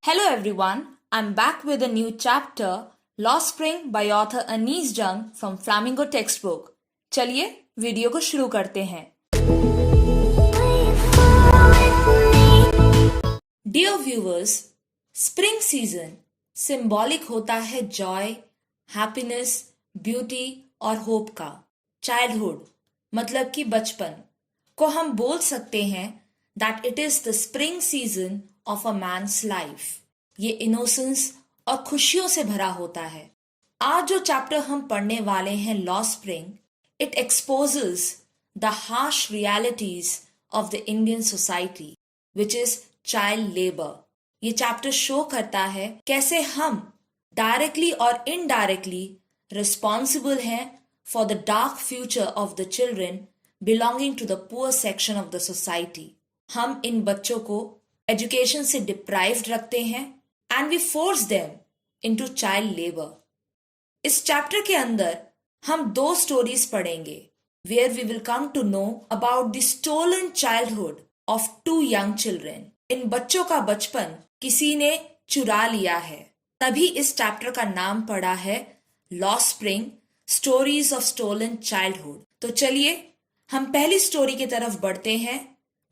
Hello everyone, I'm back with a new chapter, Lost Spring by author Anees Jung from Flamingo Textbook. चलिए video को शुरू करते हैं. Dear viewers, spring season symbolic होता है joy, happiness, beauty और hope का. Childhood मतलब कि बचपन को हम बोल सकते हैं that it is the spring season of a man's life. ये इनोसेंस और खुशियों से भरा होता है. आज जो चैप्टर हम पढ़ने वाले हैं lost spring, it exposes the harsh realities of the Indian society which is child labour. ये चैप्टर शो करता है कैसे हम डायरेक्टली और इनडायरेक्टली रिस्पॉन्सिबल हैं for the dark future of the children belonging to the poor section of the society. हम इन बच्चों को एजुकेशन से डिप्राइव्ड रखते हैं and we force them into child labour. इस चैप्टर के अंदर हम 2 स्टोरीज पढ़ेंगे where we will come to know about the stolen childhood of 2 young children. इन बच्चों का बचपन किसी ने चुरा लिया है, तभी इस चैप्टर का नाम पड़ा है lost spring, stories of stolen childhood. तो चलिए हम पहली स्टोरी की तरफ बढ़ते हैं,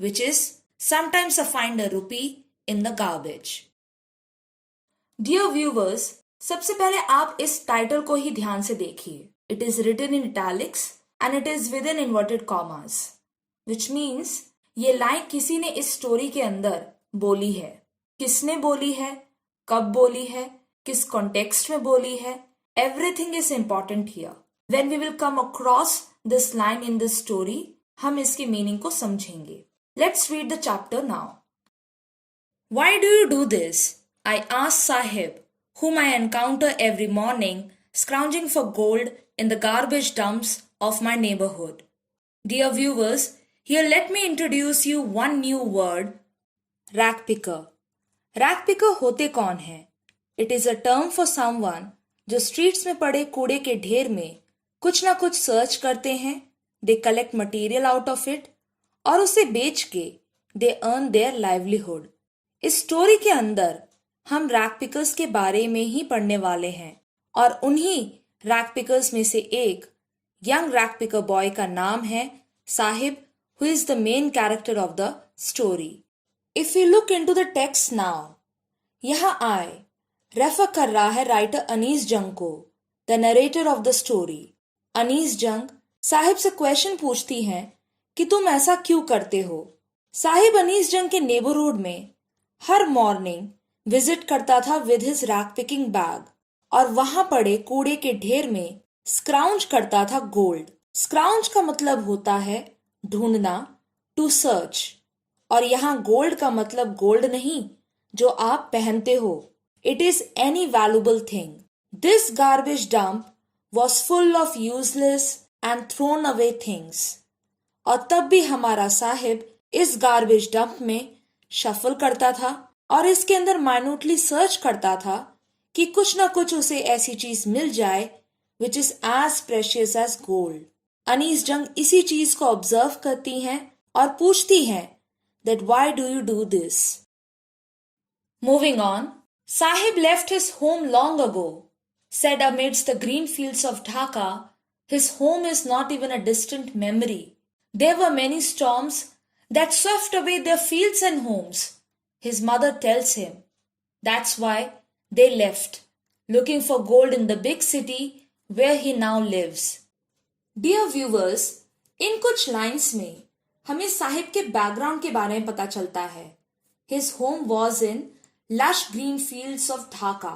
which is sometimes I find a rupee in the garbage. Dear viewers, सबसे पहले आप इस टाइटल को ही ध्यान से देखिए. It is written in italics and it is within inverted commas, which means ये लाइन किसी ने इस स्टोरी के अंदर बोली है. किसने बोली है, कब बोली है, किस कॉन्टेक्स्ट में बोली है, everything is important here. When we will come across this line in this story, हम इसकी मीनिंग को समझेंगे. Let's read the chapter now. Why do you do this? I asked Sahib, whom I encounter every morning, scrounging for gold in the garbage dumps of my neighborhood. Dear viewers, here let me introduce you one new word, rag picker. Rag picker होते कौन है? It is a term for someone जो streets में पड़े कूड़े के ढेर में कुछ ना कुछ सर्च करते हैं, they collect material out of it, और उसे बेच के दे अर्न देयर लाइवलीहुड. इस स्टोरी के अंदर हम रैग पिकर्स के बारे में ही पढ़ने वाले हैं और उन्हीं रैग पिकर्स में से एक यंग रैग पिकर बॉय का नाम है Sahib, who is the main character of the story. If you look into the text now, यहाँ आए रेफर कर रहा है राइटर अनीस जंग को, the narrator of the story. Anees Jung Saheb से क्वेश्चन पूछती हैं कि तुम ऐसा क्यों करते हो. साहिब अनीस जंग के नेबरहुड में हर मॉर्निंग विजिट करता था with his rag picking bag और वहां पड़े कूड़े के ढेर में स्क्राउंज करता था गोल्ड. स्क्राउंज का मतलब होता है ढूंढना, टू सर्च, और यहाँ गोल्ड का मतलब गोल्ड नहीं जो आप पहनते हो. It is any valuable thing. This garbage dump was full of useless and thrown away things. और तब भी हमारा साहिब इस गार्बेज डंप में शफल करता था और इसके अंदर माइन्यूटली सर्च करता था कि कुछ ना कुछ उसे ऐसी चीज मिल जाए which is as precious as gold. Anees Jung इसी चीज को ऑब्जर्व करती हैं और पूछती हैं that why do you do this. Moving on, Sahib left his home long ago, said amidst the green fields of Dhaka his home is not even a distant memory. There were many storms that swept away their fields and homes, his mother tells him. That's why they left, looking for gold in the big city where he now lives. Dear viewers, इन कुछ lines में हमें साहिब के background के बारे में पता चलता है. His home was in lush green fields of Dhaka.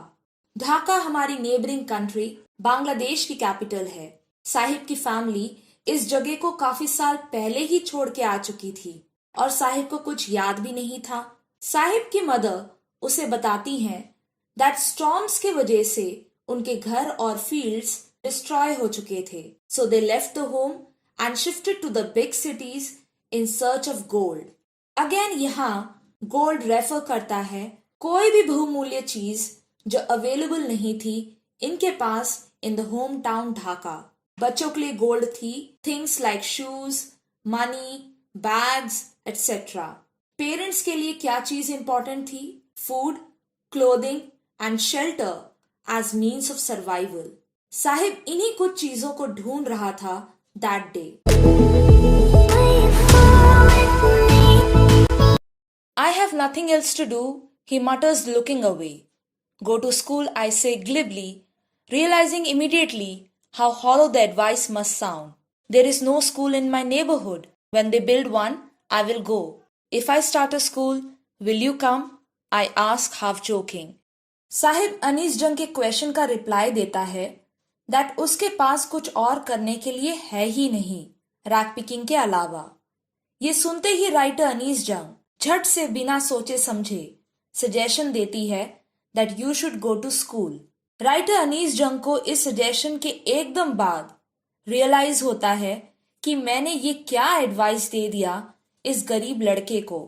Dhaka हमारी नेबरिंग कंट्री बांग्लादेश की कैपिटल है. साहिब की फैमिली इस जगह को काफी साल पहले ही छोड़ के आ चुकी थी और साहिब को कुछ याद भी नहीं था. साहिब की मदर उसे बताती हैं दैट स्टॉर्म्स के वजह से उनके घर और फील्ड्स डिस्ट्रॉय हो चुके थे. So they left the home and shifted to the big cities in search of gold. Again यहाँ गोल्ड रेफर करता है कोई भी बहुमूल्य चीज जो अवेलेबल नहीं थी इनके पास in the home town Dhaka. बच्चों के लिए गोल्ड थी things like shoes, money, bags etc. Parents के लिए क्या चीज इंपॉर्टेंट थी? Food, clothing and shelter as means of survival. Saheb इन्हीं कुछ चीजों को ढूंढ रहा था that day. I have nothing else to do, he mutters, looking away. Go to school, I say glibly, realizing immediately how hollow the advice must sound. There is no school in my neighborhood. When they build one, I will go. If I start a school, will you come? I ask, half joking. Saheb Anees Jung के question का reply देता है that उसके पास कुछ और करने के लिए है ही नहीं रैक पिकिंग के अलावा. ये सुनते ही राइटर अनीस जंग झट से बिना सोचे समझे सजेशन देती है that you should go to school. Writer Anees Jung को इस सजेशन के एकदम बाद रियलाइज होता है कि मैंने ये क्या एडवाइस दे दिया इस गरीब लड़के को.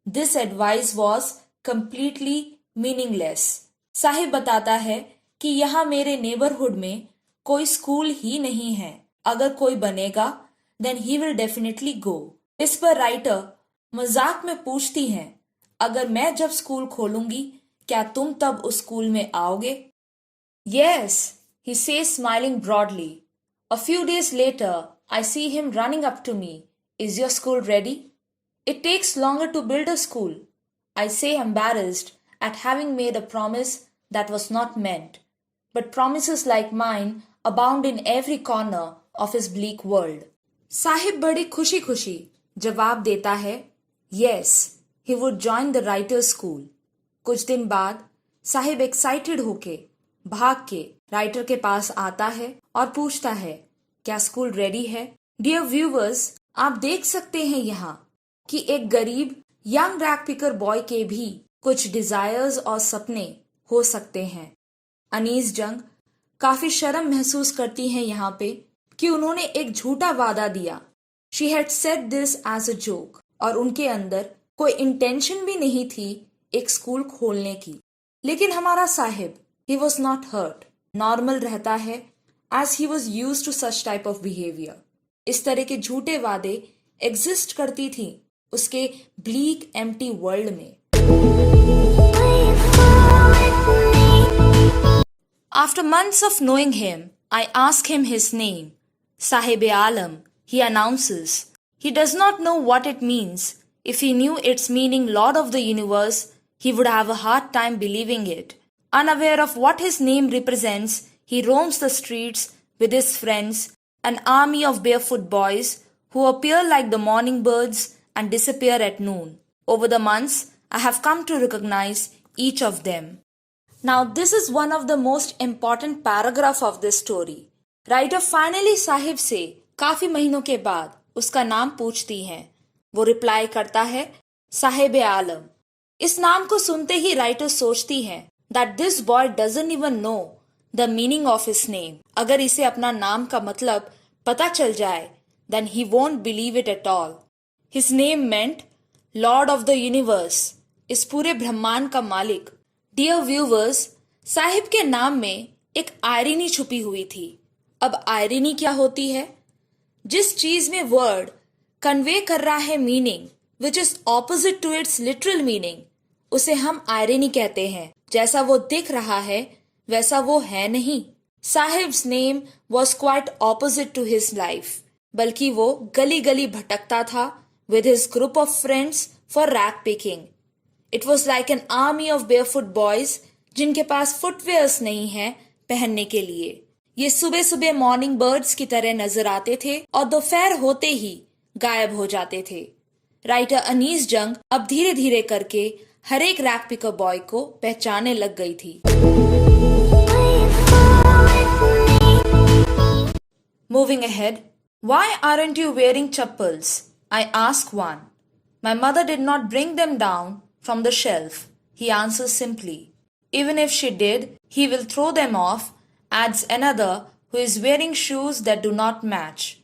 This advice was completely meaningless. Sahib बताता है कि यहाँ मेरे नेबरहुड में कोई स्कूल ही नहीं है. अगर कोई बनेगा then he will definitely go. इस पर राइटर मजाक में पूछती हैं, अगर मैं जब स्कूल खोलूंगी क्या तुम तब उस स्कूल में आओगे? Yes, he says, smiling broadly. A few days later, I see him running up to me. Is your school ready? It takes longer to build a school. I say, embarrassed at having made a promise that was not meant. But promises like mine abound in every corner of his bleak world. Sahib बड़ी खुशी खुशी जवाब देता है, Yes, he would join the writer's school. कुछ दिन बाद Sahib excited होके भाग के राइटर के पास आता है और पूछता है, क्या स्कूल रेडी है? डियर व्यूवर्स, आप देख सकते हैं यहाँ कि एक गरीब यंग रैक पिकर बॉय के भी कुछ डिजायर्स और सपने हो सकते हैं. अनीस जंग काफी शर्म महसूस करती हैं यहाँ पे कि उन्होंने एक झूठा वादा दिया. She had said this as a joke और उनके अंदर कोई इंटेंशन भी नहीं थी एक स्कूल खोलने की. लेकिन हमारा Sahib, he was not hurt. Normal रहता है as he was used to such type of behavior. इस तरह के झूठे वादे एग्जिस्ट करती थी उसके ब्लीक एम्प्टी वर्ल्ड में. After months of knowing him, I ask him his name. Sahib Alam, he announces. He does not know what it means. If he knew its meaning, Lord of the Universe, he would have a hard time believing it. Unaware of what his name represents, he roams the streets with his friends, an army of barefoot boys who appear like the morning birds and disappear at noon. Over the months, I have come to recognize each of them. Now, this is one of the most important paragraph of this story. Writer finally Sahib से काफी महीनों के बाद उसका नाम पूछती है. वो रिप्लाई करता है, साहिब आलम. इस नाम को सुनते ही राइटर सोचती है that this boy doesn't even know the meaning of his name. अगर इसे अपना नाम का मतलब पता चल जाए then he won't believe it at all. His name meant Lord of the Universe, इस पूरे ब्रह्मांड का मालिक. Dear viewers, साहिब के नाम में एक आयरनी छुपी हुई थी. अब आयरनी क्या होती है? जिस चीज में वर्ड कन्वे कर रहा है meaning which is opposite to its literal meaning, उसे हम आयरनी कहते हैं. जैसा वो दिख रहा है वैसा वो है नहीं. Saheb's name was quite opposite to his life, बल्कि वो गली गली भटकता था with his group of friends for rack picking. It was like an army of barefoot boys जिनके पास फुटवेयर्स नहीं है पहनने के लिए. ये सुबह सुबह मॉर्निंग बर्ड्स की तरह नजर आते थे और दोपहर होते ही गायब हो जाते थे. राइटर अनीस जंग अब धीरे धीरे करके हर एक रैक पिकर बॉय को पहचानने लग गई थी. Moving ahead, why aren't you wearing chappals? I ask one. My mother did not bring them down from the shelf, he answers simply. Even if she did, he will throw them off, adds another who is wearing shoes that do not match.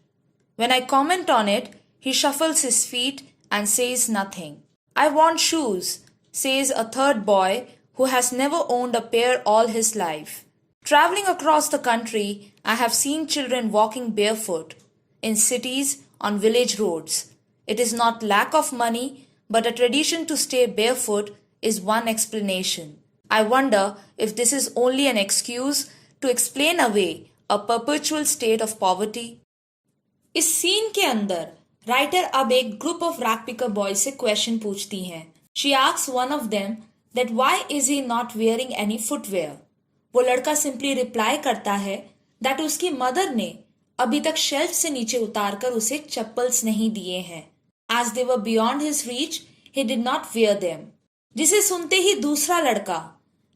When I comment on it, he shuffles his feet and says nothing. I want shoes, says a third boy who has never owned a pair all his life. Traveling across the country, I have seen children walking barefoot in cities on village roads. It is not lack of money, but a tradition to stay barefoot is one explanation. I wonder if this is only an excuse to explain away a perpetual state of poverty. इस scene के अंदर writer अब एक group of rack picker boys से question पूछती हैं. She asks one of them that why is he not wearing any footwear. वो लड़का सिंपली रिप्लाई करता है दैट उसकी मदर ने अभी तक शेल्फ से नीचे उतारकर उसे चप्पल्स नहीं दिए हैं. As they were beyond his reach he did not wear them. जिसे सुनते ही दूसरा लड़का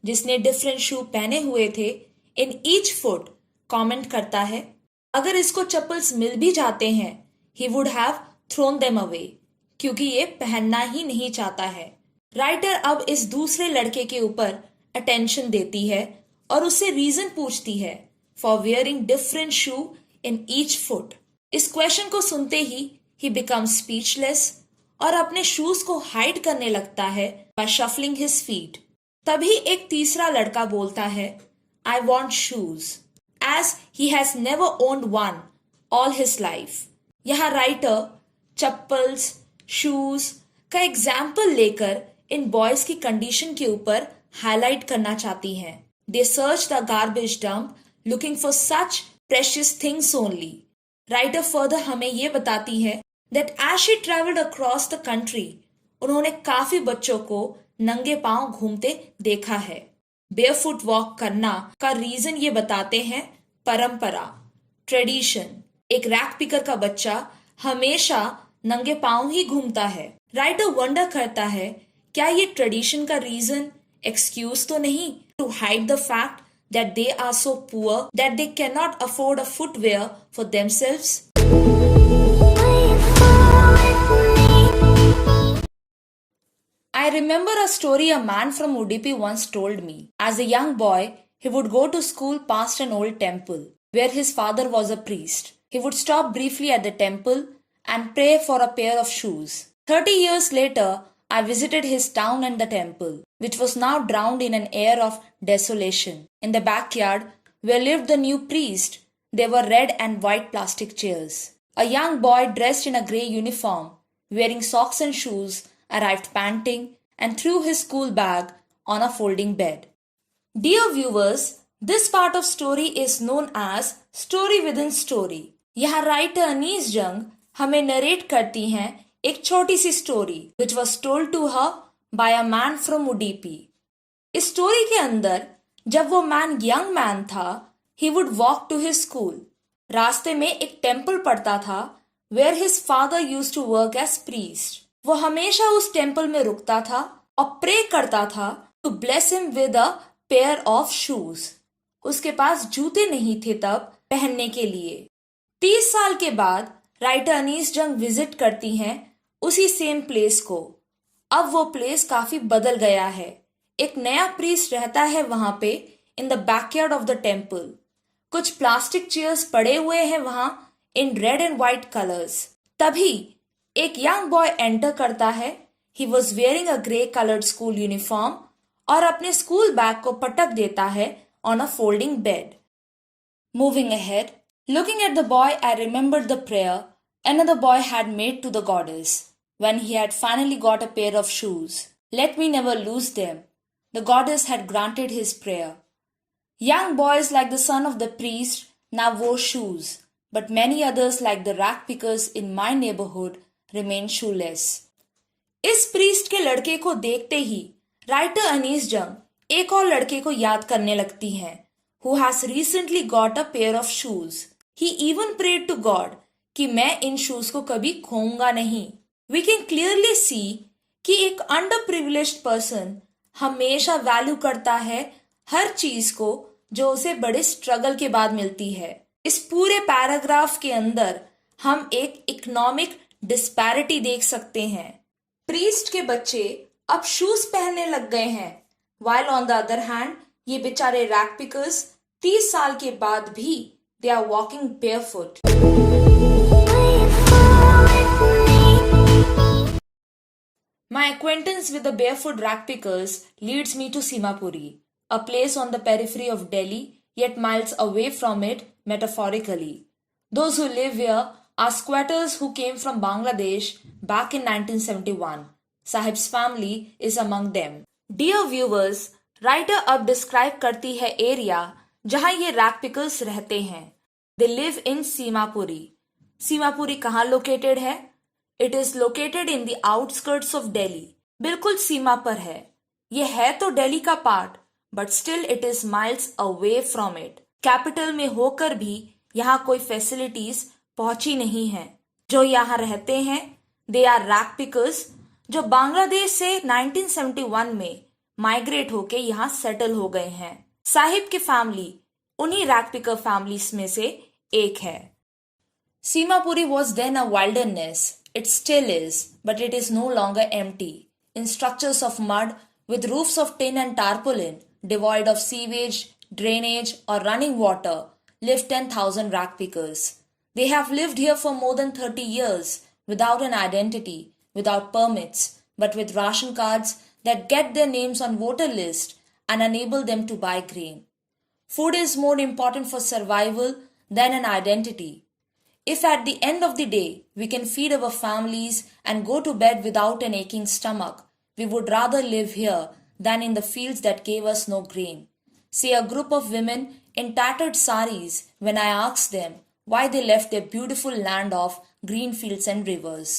जिसने डिफरेंट शू पहने हुए थे इन ईच फुट कमेंट करता है अगर इसको चप्पल्स मिल भी जाते हैं he would have thrown them away, क्योंकि ये पहनना ही नहीं चाहता है. राइटर अब इस दूसरे लड़के के ऊपर अटेंशन देती है और उससे रीजन पूछती है for wearing different shoe in each foot. इस क्वेश्चन को सुनते ही बिकम स्पीचलेस और अपने शूज को हाइड करने लगता है बाय शफलिंग हिज फीट. तभी एक तीसरा लड़का बोलता है I want shoes, as he has never owned one all his life. यहाँ राइटर चप्पल्स शूज का एग्जाम्पल लेकर इन बॉयज की कंडीशन के ऊपर हाईलाइट करना चाहती हैं. They search the garbage dump looking for such precious things only. Writer further हमें ये बताती है that as she travelled across the country उन्होंने काफी बच्चों को नंगे पांव घूमते देखा है. बेयरफुट वॉक करना का रीजन ये बताते हैं परंपरा, ट्रेडिशन. एक रैक पिकर का बच्चा हमेशा नंगे पांव ही घूमता है. राइटर वंडर करता है क्या ये ट्रेडिशन का रीजन एक्सक्यूज तो नहीं to hide the fact that they are so poor that they cannot afford a footwear for themselves. I remember a story a man from Udupi once told me. As a young boy, he would go to school past an old temple where his father was a priest. He would stop briefly at the temple and pray for a pair of shoes. 30 years later, I visited his town and the temple, which was now drowned in an air of desolation. In the backyard, where lived the new priest, there were red and white plastic chairs. A young boy dressed in a grey uniform, wearing socks and shoes, arrived panting and threw his school bag on a folding bed. Dear viewers, this part of story is known as story within story. यहाँ writer Anees जंग हमें narrate करती हैं एक छोटी सी story which was told to her by a man from Udupi. इस story के अंदर जब वो मैन यंग मैन था he would walk to his school. रास्ते में एक टेम्पल पड़ता था where his father used to work as priest. वो हमेशा उस टेम्पल में रुकता था और प्रे करता था to bless him with a pair of shoes. उसके पास जूते नहीं थे तब पहनने के लिए. 30 साल के बाद राइटर अनीस जंग विजिट करती हैं उसी सेम प्लेस को. अब वो प्लेस काफी बदल गया है. एक नया प्रीस्ट रहता है वहां पे in the backyard of the temple. कुछ प्लास्टिक चेयर्स पड़े हुए हैं वहां in red and white colours. तभी एक यंग बॉय एंटर करता है. He was wearing a grey coloured school uniform और अपने स्कूल बैग को पटक देता है on a folding bed. Moving ahead, looking at the boy I remembered the prayer another boy had made to the goddess when he had finally got a pair of shoes. Let me never lose them. The goddess had granted his prayer. Young boys like the son of the priest now wore shoes, but many others like the rack pickers in my neighborhood remained shoeless. इस priest के लड़के को देखते ही writer Anees जंग एक और लड़के को याद करने लगती हैं who has recently got a pair of shoes. He even prayed to God कि मैं इन शूज को कभी खोऊंगा नहीं. वी कैन क्लियरली सी कि एक अंडर प्रिविलेज्ड पर्सन हमेशा वैल्यू करता है हर चीज को जो उसे बड़े स्ट्रगल के बाद मिलती है. इस पूरे पैराग्राफ के अंदर हम एक इकोनॉमिक डिस्पैरिटी देख सकते हैं. प्रीस्ट के बच्चे अब शूज पहनने लग गए हैं, while on the other hand ये बेचारे रैक पिकर्स 30 साल के बाद भी they are walking barefoot. My acquaintance with the barefoot rag pickers leads me to Simapuri, a place on the periphery of Delhi, yet miles away from it metaphorically. Those who live here are squatters who came from Bangladesh back in 1971. Sahib's family is among them. Dear viewers, writer अब describe करती है area जहां ये rag pickers रहते हैं. They live in Seemapuri. Seemapuri कहाँ located है? It is located in the outskirts of Delhi. बिल्कुल सीमा पर है. ये है तो दिल्ली का part, but still it is miles away from it. Capital में होकर भी यहाँ कोई फैसिलिटीज पहुंची नहीं है. जो यहाँ रहते हैं दे आर रैग पिकर्स, जो बांग्लादेश से 1971 में माइग्रेट होके यहाँ सेटल हो गए हैं. साहिब की फैमिली उन्हीं रैग पिकर फैमिलीज में से एक है. Seemapuri was then a wilderness. It still is, but it is no longer empty. In structures of mud, with roofs of tin and tarpaulin, devoid of sewage, drainage, or running water, live 10,000 rag pickers. They have lived here for more than 30 years, without an identity, without permits, but with ration cards that get their names on voter list and enable them to buy grain. Food is more important for survival than an identity. If at the end of the day we can feed our families and go to bed without an aching stomach, we would rather live here than in the fields that gave us no grain. Say a group of women in tattered saris when I asked them why they left their beautiful land of green fields and rivers.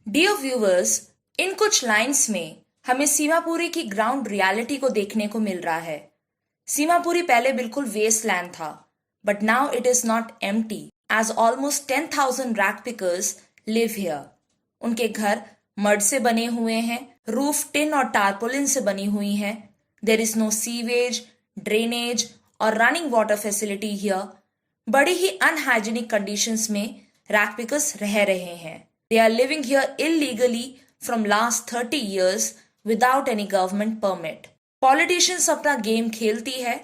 Dear viewers, इन कुछ lines में हमें सीमापुरी की ground reality को देखने को मिल रहा है. सीमापुरी पहले बिल्कुल वेस्टलैंड था, but now it is not empty. As almost 10,000 rag pickers live here. उनके घर मड से बने हुए हैं, रूफ टिन और टारपोलिन से बनी हुई है. There is no sewage, drainage और running water facility here. बड़ी ही unhygienic conditions में rag pickers रह रहे हैं. They are living here illegally from last 30 years without any government permit. Politicians अपना गेम खेलती है.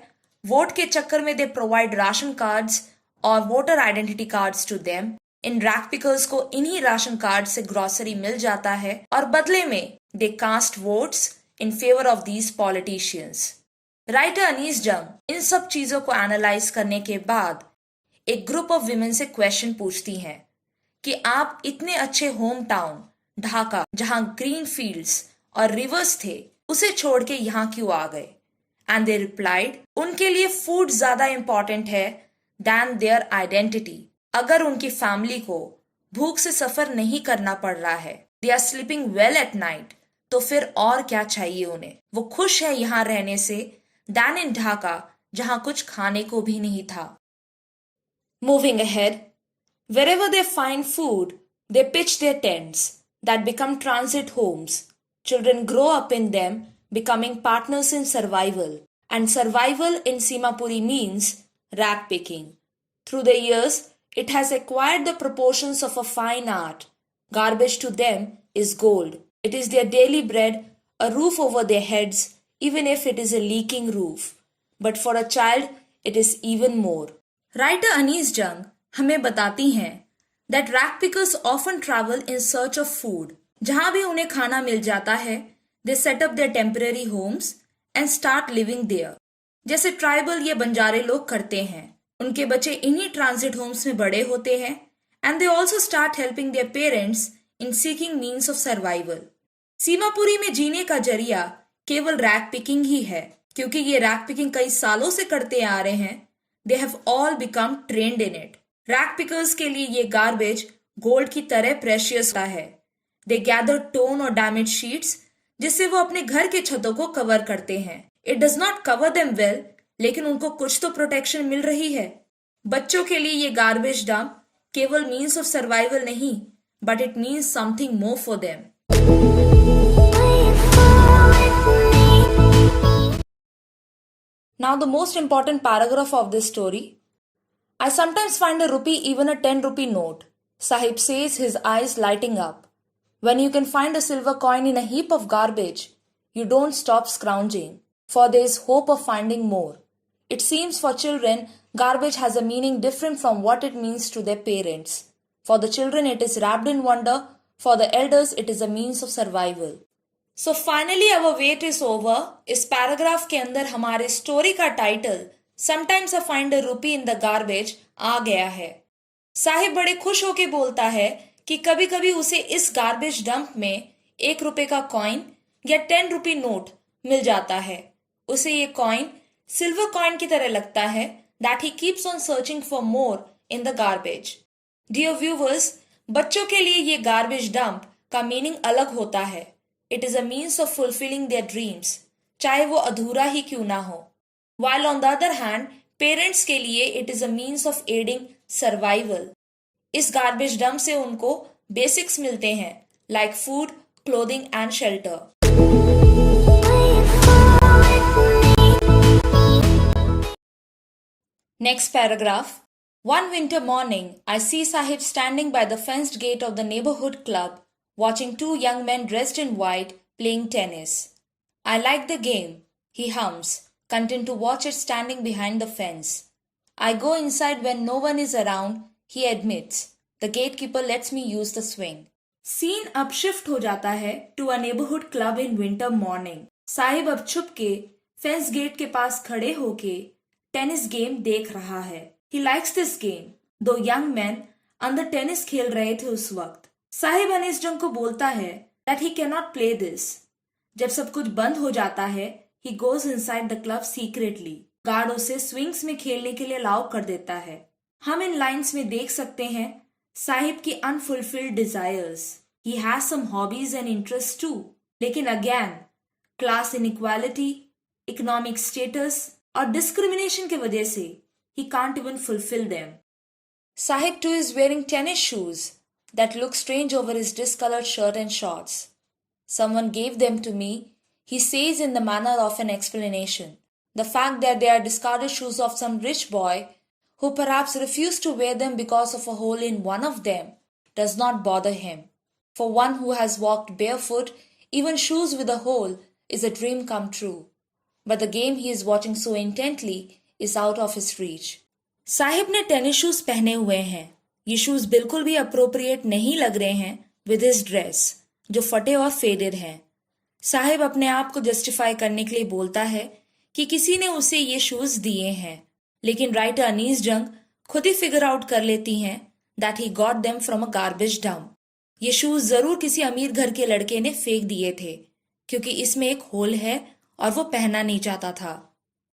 वोट के चक्कर में they provide राशन कार्ड्स और voter identity cards to them. इन रैग पिकर्स को इन्हीं राशन कार्ड से ग्रोसरी मिल जाता है और बदले में they cast votes in favour of these politicians. Writer Anees Jung इन सब चीजों को एनालाइज करने के बाद एक ग्रुप ऑफ विमेन से क्वेश्चन पूछती हैं कि आप इतने अच्छे होम टाउन ढाका जहां ग्रीन फील्ड्स और रिवर्स थे उसे छोड़ के यहाँ क्यों आ गए. एंड दे रिप्लाइड उनके लिए फूड ज्यादा इंपॉर्टेंट है than their identity. अगर उनकी फैमिली को भूख से सफर नहीं करना पड़ रहा है, they are sleeping well at night, तो फिर और क्या चाहिए उन्हें. वो खुश है यहाँ रहने से than in ढाका जहाँ कुछ खाने को भी नहीं था. Moving ahead, wherever they find food, they pitch their tents that become transit homes. Children grow up in them, becoming partners in survival. And survival in Simapuri means rag picking. Through the years, it has acquired the proportions of a fine art. Garbage to them is gold. It is their daily bread, a roof over their heads, even if it is a leaking roof. But for a child, it is even more. Writer Anees Jung हमें बताती हैं that rag pickers often travel in search of food. जहाँ भी उन्हें खाना मिल जाता है, they set up their temporary homes and start living there. जैसे ट्राइबल या बंजारे लोग करते हैं. उनके बच्चे इन्हीं ट्रांजिट होम्स में बड़े होते हैं and they also start helping their parents in seeking means of survival. Seemapuri में जीने का जरिया केवल रैग पिकिंग ही है. क्योंकि ये रैग पिकिंग कई सालों से करते आ रहे हैं, they have all become trained in it. Rag pickers के लिए ये गार्बेज गोल्ड की तरह प्रेशियस है. दे गैदर टोन और डैमेज शीट्स जिससे वो अपने घर के छतों को कवर करते हैं. It does not cover them well, लेकिन उनको कुछ तो प्रोटेक्शन मिल रही है. बच्चों के लिए ये गार्बेज डंप केवल मीन्स ऑफ सर्वाइवल नहीं, but it means something more for them. Now the most important paragraph of this story. I sometimes find a rupee, even a 10 rupee note. Sahib says, his eyes lighting up. When you can find a silver coin in a heap of garbage, you don't stop scrounging, for there is hope of finding more. It seems for children, garbage has a meaning different from what it means to their parents. For the children, it is wrapped in wonder. For the elders, it is a means of survival. So finally our wait is over. इस paragraph के अंदर हमारे story का title Sometimes I find a rupee in the garbage आ गया है. साहिब बड़े खुश होके बोलता है कि कभी कभी उसे इस गार्बेज डंप में 1 रुपए का कॉइन या 10 रुपए नोट मिल जाता है। उसे ये कॉइन सिल्वर कॉइन की तरह लगता है that he keeps on searching for more in the garbage. Dear viewers, बच्चों के लिए ये गार्बेज डंप का मीनिंग अलग होता है। It is a means of fulfilling their dreams, चाहे वो अधूरा ही क्यों ना हो। While on the other hand, parents के लिए it is a means of adding survival. इस गार्बेज डंप से उनको बेसिक्स मिलते हैं like food, clothing and shelter. Next paragraph. One winter morning, I see Sahib standing by the fenced gate of the neighborhood club, watching two young men dressed in white playing tennis. I like the game, he hums, content to watch it standing behind the fence. I go inside when no one is around, he admits. The gatekeeper lets me use the swing. Scene अब shift हो जाता है to a neighborhood club in winter morning. Sahib अब छुप के fence gate के पास खड़े होके टेनिस गेम देख रहा है। He likes this game. दो young men अंदर टेनिस खेल रहे थे उस वक्त। साहिब अनीस जंग को बोलता है that he cannot play this. जब सब कुछ बंद हो जाता है he goes inside the club secretly. Guard उसे स्विंग्स में खेलने के लिए अलाउ कर देता है। हम इन लाइंस में देख सकते हैं साहिब की unfulfilled desires. He has some hobbies and interests too. लेकिन again class inequality, economic status और डिस्क्रिमिनेशन की वजह से he can't even fulfill them. Sahib too is wearing tennis shoes that look strange over his discolored shirt and shorts. Someone gave them to me, he says in the manner of an explanation. The fact that they are discarded shoes of some rich boy who perhaps refused to wear them because of a hole in one of them does not bother him. For one who has walked barefoot, even shoes with a hole is a dream come true. But the game he is watching so intently is out of his reach. Sahib ने tennis shoes पहने हुए हैं। ये shoes बिल्कुल भी appropriate नहीं लग रहे हैं विद हिज ड्रेस जो फटे और फेडेड हैं। साहिब अपने आप को जस्टिफाई करने के लिए बोलता है कि किसी ने उसे ये शूज दिए हैं, लेकिन राइटर अनीस जंग खुद ही फिगर आउट कर लेती हैं that he got them from a garbage dump. ये शूज जरूर किसी अमीर घर के लड़के ने फेंक दिए थे क्योंकि इसमें एक होल है और वो पहनना नहीं चाहता था।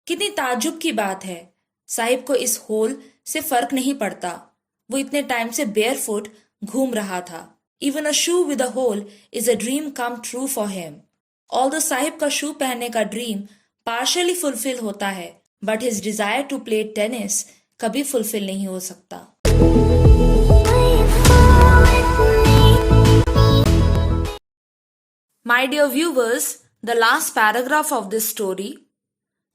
कितनी ताज्जुब की बात है, साहिब को इस होल से फर्क नहीं पड़ता। वो इतने टाइम से बेयरफुट घूम रहा था। Even a shoe with a hole is a dream come true for him. Although Saheb का शू पहनने का ड्रीम पार्शियली फुलफिल होता है, but his desire to play tennis कभी फुलफिल नहीं हो सकता। My dear viewers, the last paragraph of this story.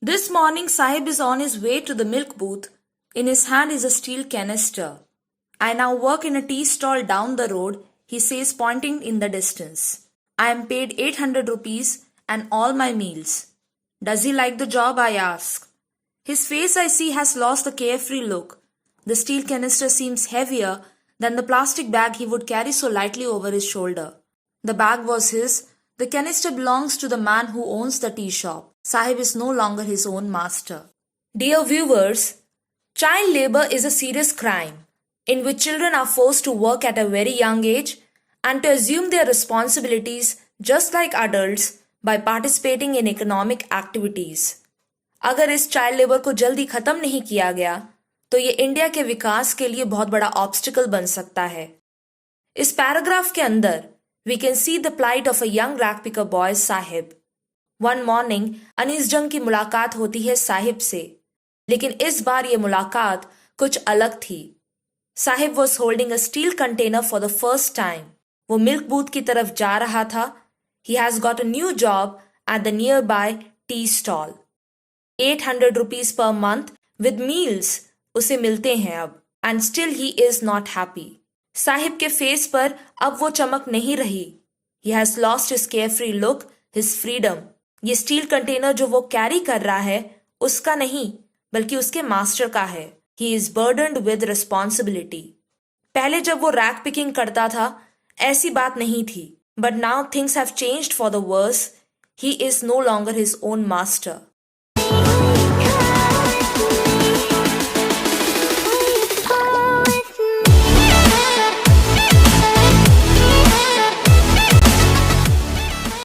This morning, Sahib is on his way to the milk booth. In his hand is a steel canister. I now work in a tea stall down the road, he says, pointing in the distance. I am paid 800 rupees and all my meals. Does he like the job? I ask. His face, I see, has lost the carefree look. The steel canister seems heavier than the plastic bag he would carry so lightly over his shoulder. The bag was his. The canister belongs to the man who owns the tea shop. Sahib is no longer his own master. Dear viewers, child labor is a serious crime in which children are forced to work at a very young age and to assume their responsibilities just like adults by participating in economic activities. अगर इस child labour को जल्दी खत्म नहीं किया गया तो ये इंडिया के विकास के लिए बहुत बड़ा ऑब्स्टिकल बन सकता है। इस पैराग्राफ के अंदर we can see the plight of a young rag picker boy Sahib. One morning, Anees जंग की मुलाकात होती है साहिब से, लेकिन इस बार ये मुलाकात कुछ अलग थी। Sahib was holding a steel container for the first time. वो मिल्क बूथ की तरफ जा रहा था। He has got a new job at the nearby tea stall. 800 rupees per month with meals उसे मिलते हैं अब, and still he is not happy. Sahib के फेस पर अब वो चमक नहीं रही। He has lost his carefree look, his freedom. ये स्टील कंटेनर जो वो कैरी कर रहा है उसका नहीं बल्कि उसके मास्टर का है। He is burdened with responsibility. पहले जब वो रैक पिकिंग करता था ऐसी बात नहीं थी, but now things have changed for the worse. He is no longer his own master.